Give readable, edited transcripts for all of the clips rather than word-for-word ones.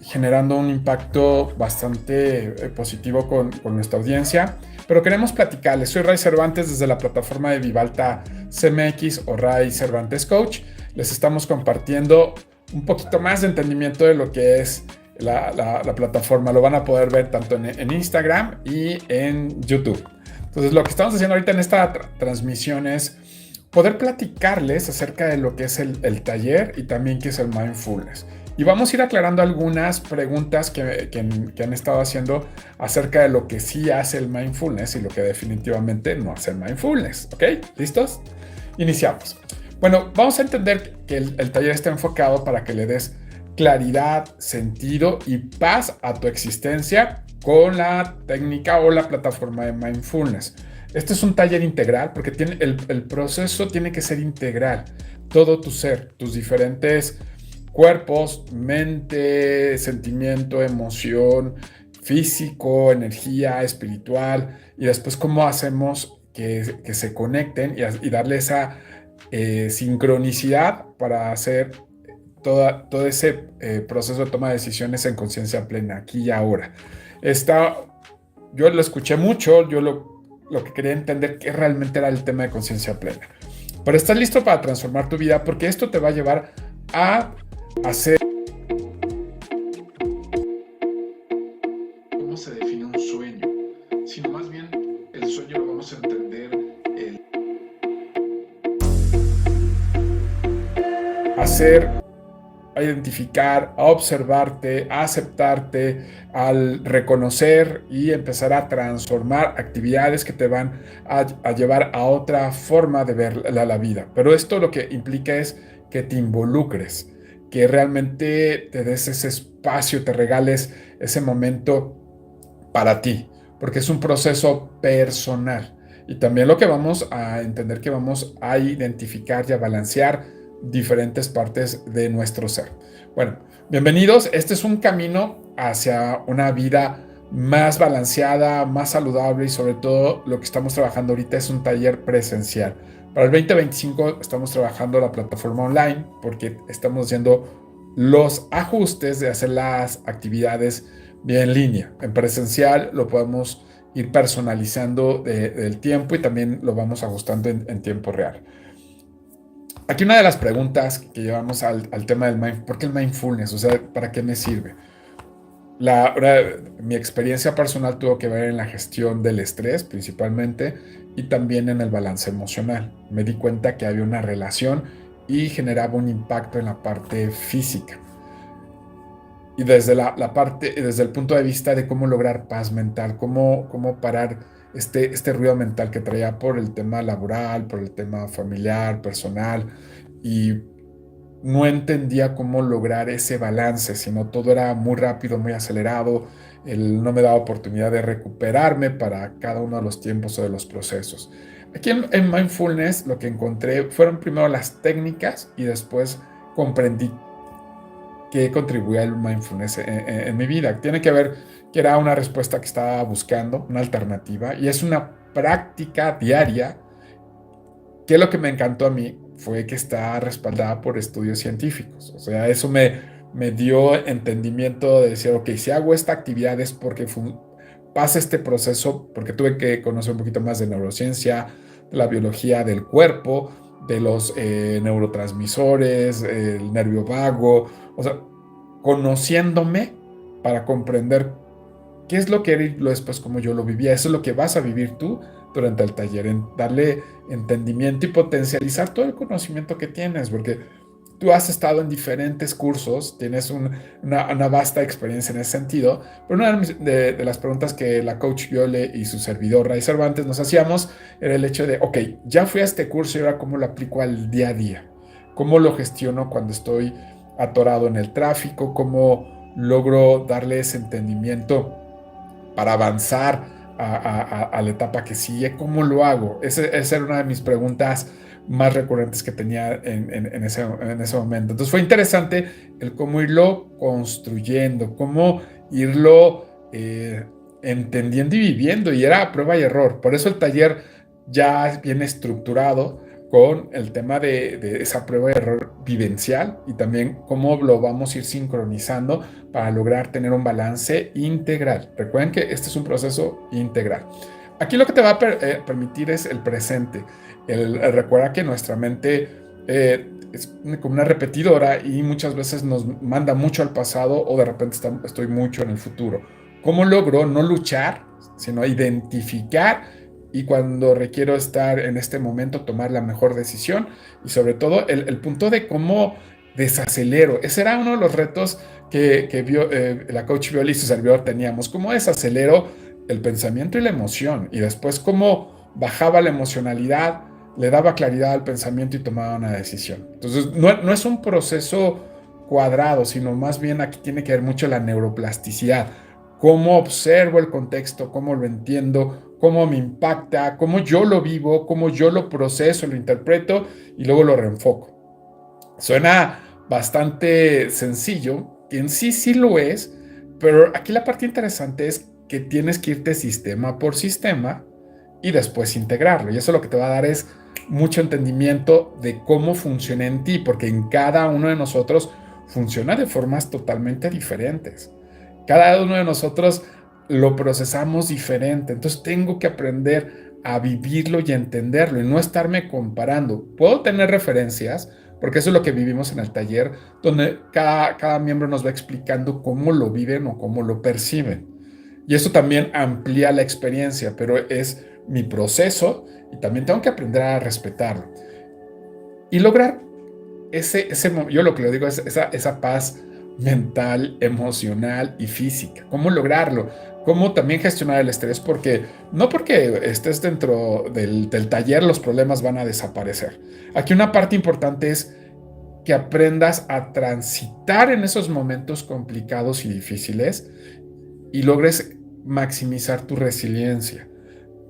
generando un impacto bastante positivo con nuestra audiencia. Pero queremos platicarles. Soy Ray Cervantes desde la plataforma de Vivalta CMX o Ray Cervantes Coach. Les estamos compartiendo un poquito más de entendimiento de lo que es la plataforma. Lo van a poder ver tanto en Instagram y en YouTube. Entonces, lo que estamos haciendo ahorita en esta transmisión es poder platicarles acerca de lo que es el taller y también qué es el mindfulness. Y vamos a ir aclarando algunas preguntas que han estado haciendo acerca de lo que sí hace el mindfulness y lo que definitivamente no hace el mindfulness. ¿Ok? ¿Listos? Iniciamos. Bueno, vamos a entender que el taller está enfocado para que le des claridad, sentido y paz a tu existencia con la técnica o la plataforma de mindfulness. Este es un taller integral porque el proceso tiene que ser integral. Todo tu ser, tus diferentes cuerpos, mente, sentimiento, emoción, físico, energía, espiritual, y después cómo hacemos que se conecten y darle esa sincronicidad para hacer todo ese proceso de toma de decisiones en conciencia plena, aquí y ahora. Yo lo escuché mucho, lo que quería entender que realmente era el tema de conciencia plena. Pero estás listo para transformar tu vida porque esto te va a llevar a hacer... ¿Cómo se define un sueño? Sino más bien el sueño lo vamos a entender a identificar, a observarte, a aceptarte, al reconocer y empezar a transformar actividades que te van a llevar a otra forma de ver la vida. Pero esto lo que implica es que te involucres, que realmente te des ese espacio, te regales ese momento para ti, porque es un proceso personal. Y también lo que vamos a entender que vamos a identificar y a balancear diferentes partes de nuestro ser. Bueno, bienvenidos. Este es un camino hacia una vida más balanceada, más saludable y sobre todo lo que estamos trabajando ahorita es un taller presencial. Para el 2025 estamos trabajando la plataforma online porque estamos haciendo los ajustes de hacer las actividades vía en línea. En presencial lo podemos ir personalizando del tiempo y también lo vamos ajustando en tiempo real. Aquí una de las preguntas que llevamos al tema del mindfulness, ¿por qué el mindfulness? O sea, ¿para qué me sirve? Mi experiencia personal tuvo que ver en la gestión del estrés principalmente y también en el balance emocional. Me di cuenta que había una relación y generaba un impacto en la parte física. Y desde desde el punto de vista de cómo lograr paz mental, cómo parar este ruido mental que traía por el tema laboral, por el tema familiar, personal, y no entendía cómo lograr ese balance, sino todo era muy rápido, muy acelerado, no me daba oportunidad de recuperarme para cada uno de los tiempos o de los procesos. Aquí en Mindfulness lo que encontré fueron primero las técnicas y después comprendí que contribuye al mindfulness en mi vida. Tiene que ver que era una respuesta que estaba buscando, una alternativa, y es una práctica diaria que lo que me encantó a mí fue que está respaldada por estudios científicos. O sea, eso me dio entendimiento de decir, ok, si hago esta actividad es porque pasa este proceso, porque tuve que conocer un poquito más de neurociencia, de la biología del cuerpo, de los neurotransmisores, el nervio vago, o sea, conociéndome para comprender qué es lo que era y después como yo lo vivía. Eso es lo que vas a vivir tú durante el taller, en darle entendimiento y potencializar todo el conocimiento que tienes, porque tú has estado en diferentes cursos, tienes una vasta experiencia en ese sentido, pero una de las preguntas que la coach Viole y su servidor Ray Cervantes nos hacíamos era el hecho de, ok, ya fui a este curso y ahora cómo lo aplico al día a día, cómo lo gestiono cuando estoy atorado en el tráfico, cómo logro darle ese entendimiento para avanzar a la etapa que sigue, ¿cómo lo hago? Esa era una de mis preguntas más recurrentes que tenía en ese momento. Entonces fue interesante el cómo irlo construyendo, cómo irlo entendiendo y viviendo, y era a prueba y error. Por eso el taller ya viene estructurado con el tema de esa prueba de error vivencial y también cómo lo vamos a ir sincronizando para lograr tener un balance integral. Recuerden que este es un proceso integral. Aquí lo que te va a permitir es el presente. Recuerda que nuestra mente es como una repetidora y muchas veces nos manda mucho al pasado o de repente estoy mucho en el futuro. ¿Cómo logro no luchar, sino identificar y cuando requiero estar en este momento tomar la mejor decisión? Y sobre todo el punto de cómo desacelero. Ese era uno de los retos que la coach Viola y su servidor teníamos. ¿Cómo desacelero el pensamiento y la emoción? Y después cómo bajaba la emocionalidad, le daba claridad al pensamiento y tomaba una decisión. Entonces, no es un proceso cuadrado, sino más bien aquí tiene que ver mucho la neuroplasticidad. Cómo observo el contexto, cómo lo entiendo, cómo me impacta, cómo yo lo vivo, cómo yo lo proceso, lo interpreto y luego lo reenfoco. Suena bastante sencillo, y en sí sí lo es, pero aquí la parte interesante es que tienes que irte sistema por sistema y después integrarlo. Y eso lo que te va a dar es mucho entendimiento de cómo funciona en ti, porque en cada uno de nosotros funciona de formas totalmente diferentes. Cada uno de nosotros lo procesamos diferente, entonces tengo que aprender a vivirlo y a entenderlo y no estarme comparando. Puedo tener referencias, porque eso es lo que vivimos en el taller, donde cada miembro nos va explicando cómo lo viven o cómo lo perciben. Y eso también amplía la experiencia, pero es mi proceso y también tengo que aprender a respetarlo. Y lograr yo lo que le digo es esa paz mental, emocional y física. ¿Cómo lograrlo? ¿Cómo también gestionar el estrés? Porque no porque estés dentro del taller los problemas van a desaparecer. Aquí una parte importante es que aprendas a transitar en esos momentos complicados y difíciles y logres maximizar tu resiliencia.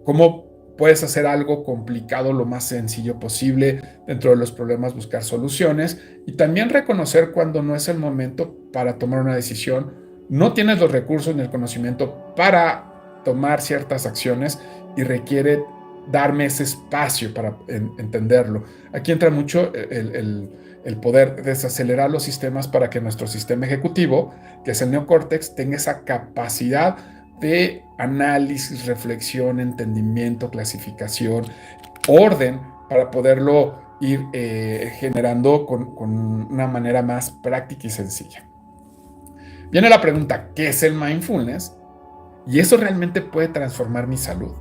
¿Cómo puedes hacer algo complicado lo más sencillo posible? Dentro de los problemas buscar soluciones y también reconocer cuando no es el momento para tomar una decisión, no tienes los recursos ni el conocimiento para tomar ciertas acciones y requiere darme ese espacio para entenderlo. Aquí entra mucho el poder desacelerar los sistemas para que nuestro sistema ejecutivo, que es el neocórtex, tenga esa capacidad de análisis, reflexión, entendimiento, clasificación, orden, para poderlo ir generando con una manera más práctica y sencilla. Viene la pregunta, ¿qué es el mindfulness? ¿Y eso realmente puede transformar mi salud?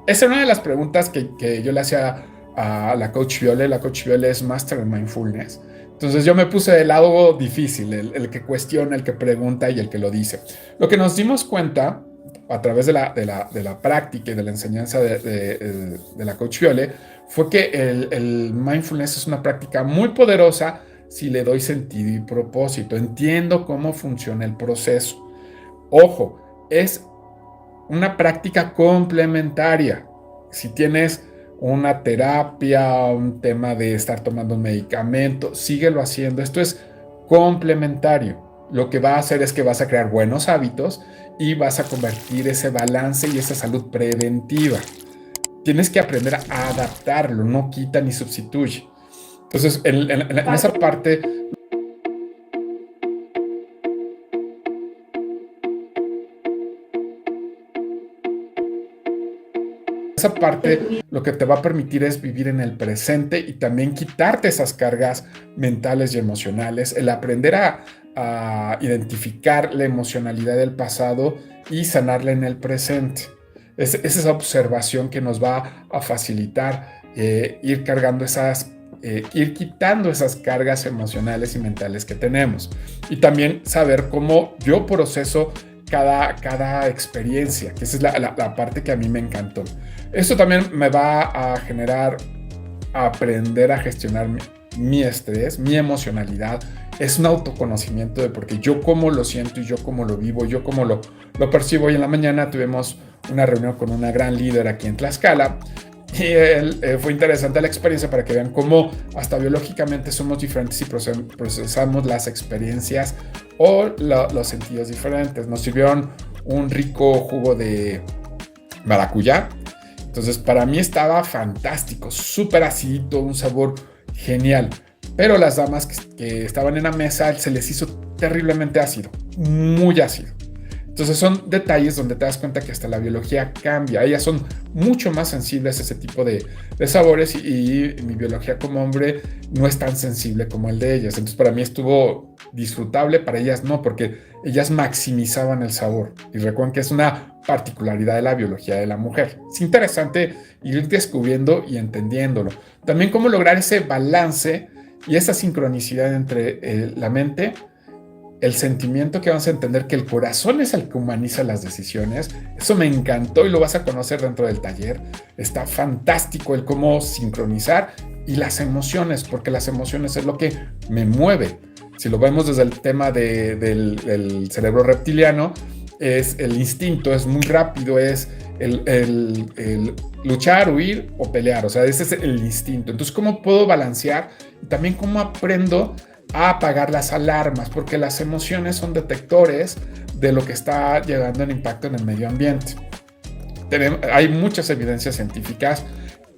Esa es una de las preguntas que yo le hacía a la coach Viole. La coach Viole es Master en Mindfulness. Entonces yo me puse del lado difícil, el que cuestiona, el que pregunta y el que lo dice. Lo que nos dimos cuenta a través de la práctica y de la enseñanza de la coach Viole fue que el mindfulness es una práctica muy poderosa si le doy sentido y propósito. Entiendo cómo funciona el proceso. Ojo, es una práctica complementaria. Si tienes una terapia, un tema de estar tomando un medicamento, síguelo haciendo. Esto es complementario. Lo que va a hacer es que vas a crear buenos hábitos y vas a convertir ese balance y esa salud preventiva. Tienes que aprender a adaptarlo, no quita ni sustituye. Entonces, en esa parte... Esa parte lo que te va a permitir es vivir en el presente y también quitarte esas cargas mentales y emocionales, el aprender a identificar la emocionalidad del pasado y sanarla en el presente. Es esa observación que nos va a facilitar ir cargando ir quitando esas cargas emocionales y mentales que tenemos. Y también saber cómo yo proceso cada experiencia, que esa es la parte que a mí me encantó. Esto también me va a generar aprender a gestionar mi estrés, mi emocionalidad. Es un autoconocimiento de porque yo cómo lo siento y yo cómo lo vivo, yo cómo lo percibo. Hoy en la mañana tuvimos una reunión con una gran líder aquí en Tlaxcala y fue interesante la experiencia para que vean cómo hasta biológicamente somos diferentes y procesamos las experiencias o los sentidos diferentes. Nos sirvieron un rico jugo de maracuyá Entonces, para mí estaba fantástico, súper acidito, un sabor genial. Pero las damas que estaban en la mesa se les hizo terriblemente ácido, muy ácido. Entonces son detalles donde te das cuenta que hasta la biología cambia. Ellas son mucho más sensibles a ese tipo de sabores y mi biología como hombre no es tan sensible como el de ellas. Entonces para mí estuvo disfrutable, para ellas no, porque ellas maximizaban el sabor. Y recuerden que es una particularidad de la biología de la mujer. Es interesante ir descubriendo y entendiéndolo. También cómo lograr ese balance y esa sincronicidad entre la mente, el sentimiento, que vamos a entender que el corazón es el que humaniza las decisiones. Eso me encantó y lo vas a conocer dentro del taller. Está fantástico el cómo sincronizar y las emociones, porque las emociones es lo que me mueve. Si lo vemos desde el tema del cerebro reptiliano, es el instinto, es muy rápido, es el luchar, huir o pelear. O sea, ese es el instinto. Entonces, ¿cómo puedo balancear? Y también cómo aprendo a apagar las alarmas, porque las emociones son detectores de lo que está llegando en impacto en el medio ambiente. Hay muchas evidencias científicas.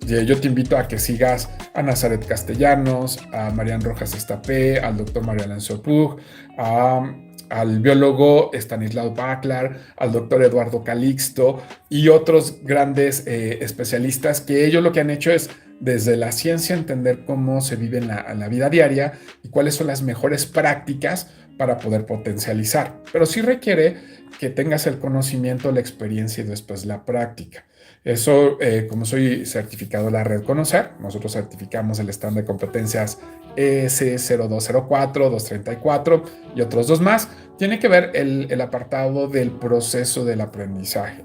Yo te invito a que sigas a Nazaret Castellanos, a Marian Rojas Estapé, al doctor Mario Alonso Puig, al biólogo Stanislaw Baklar, al doctor Eduardo Calixto y otros grandes especialistas, que ellos lo que han hecho es desde la ciencia entender cómo se vive en la vida diaria y cuáles son las mejores prácticas para poder potencializar. Pero sí requiere que tengas el conocimiento, la experiencia y después la práctica. Eso, como soy certificado de la red Conocer, nosotros certificamos el estándar de competencias ES0204, 234 y otros dos más. Tiene que ver el apartado del proceso del aprendizaje.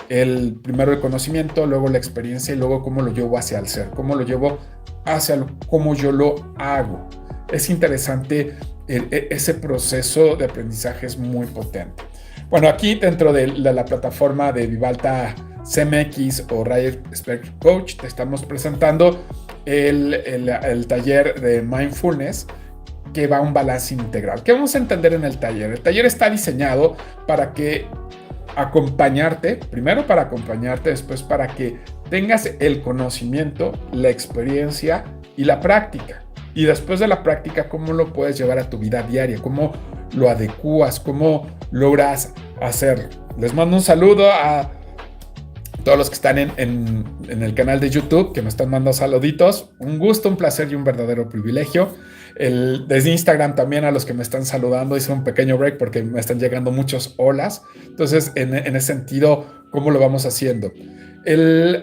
Primero el conocimiento, luego la experiencia y luego cómo lo llevo hacia el ser, cómo lo llevo hacia cómo yo lo hago. Es interesante, ese proceso de aprendizaje es muy potente. Bueno, aquí dentro de la plataforma de Vivalta CMX o Ryan Expert Coach te estamos presentando el taller de Mindfulness, que va a un balance integral. ¿Qué vamos a entender en el taller? El taller está diseñado para primero para acompañarte, después para que tengas el conocimiento, la experiencia y la práctica. Y después de la práctica, cómo lo puedes llevar a tu vida diaria, cómo lo adecuas, cómo logras hacerlo. Les mando un saludo a todos los que están en el canal de YouTube, que me están mandando saluditos. Un gusto, un placer y un verdadero privilegio. Desde Instagram también a los que me están saludando, hice un pequeño break porque me están llegando muchos holas. Entonces, en ese sentido, ¿cómo lo vamos haciendo?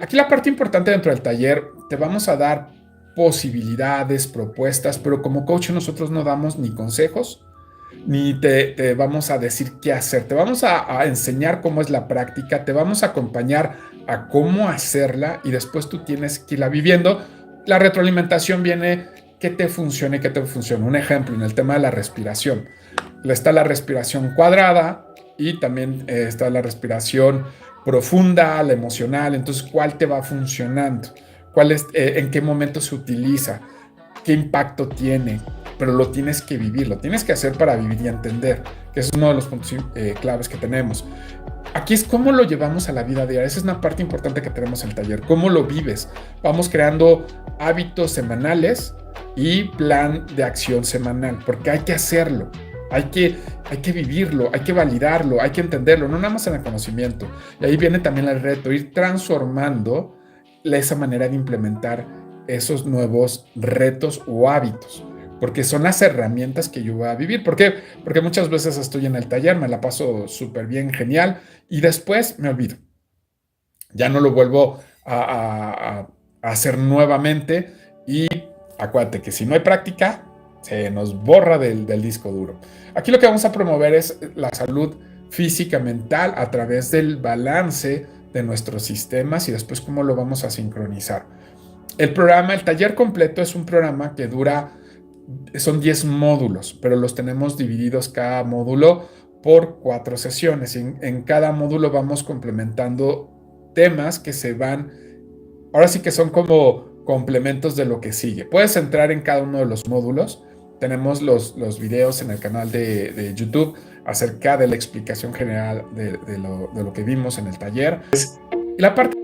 Aquí la parte importante dentro del taller, te vamos a dar posibilidades, propuestas, pero como coach nosotros no damos ni consejos, ni te vamos a decir qué hacer. Te vamos a enseñar cómo es la práctica, te vamos a acompañar a cómo hacerla y después tú tienes que irla viviendo. La retroalimentación viene qué te funciona y qué te funciona. Un ejemplo, en el tema de la respiración. Está la respiración cuadrada y también está la respiración profunda, la emocional. Entonces, ¿cuál te va funcionando? ¿En qué momento se utiliza? ¿Qué impacto tiene? Pero lo tienes que vivir, lo tienes que hacer para vivir y entender, que es uno de los puntos claves que tenemos. Aquí es cómo lo llevamos a la vida diaria. Esa es una parte importante que tenemos en el taller. ¿Cómo lo vives? Vamos creando hábitos semanales y plan de acción semanal, porque hay que hacerlo. Hay que vivirlo, hay que validarlo, hay que entenderlo, no nada más en el conocimiento. Y ahí viene también el reto, ir transformando esa manera de implementar esos nuevos retos o hábitos, porque son las herramientas que yo voy a vivir. ¿Por qué? Porque muchas veces estoy en el taller, me la paso súper bien, genial, y después me olvido. Ya no lo vuelvo a hacer nuevamente y acuérdate que si no hay práctica, se nos borra del disco duro. Aquí lo que vamos a promover es la salud física, mental, a través del balance de nuestros sistemas y después cómo lo vamos a sincronizar. El taller completo es un programa que son 10 módulos, pero los tenemos divididos cada módulo por 4 sesiones. En cada módulo vamos complementando temas que ahora sí que son como complementos de lo que sigue. Puedes entrar en cada uno de los módulos. Tenemos los videos en el canal de YouTube acerca de la explicación general de lo que vimos en el taller. Y la parte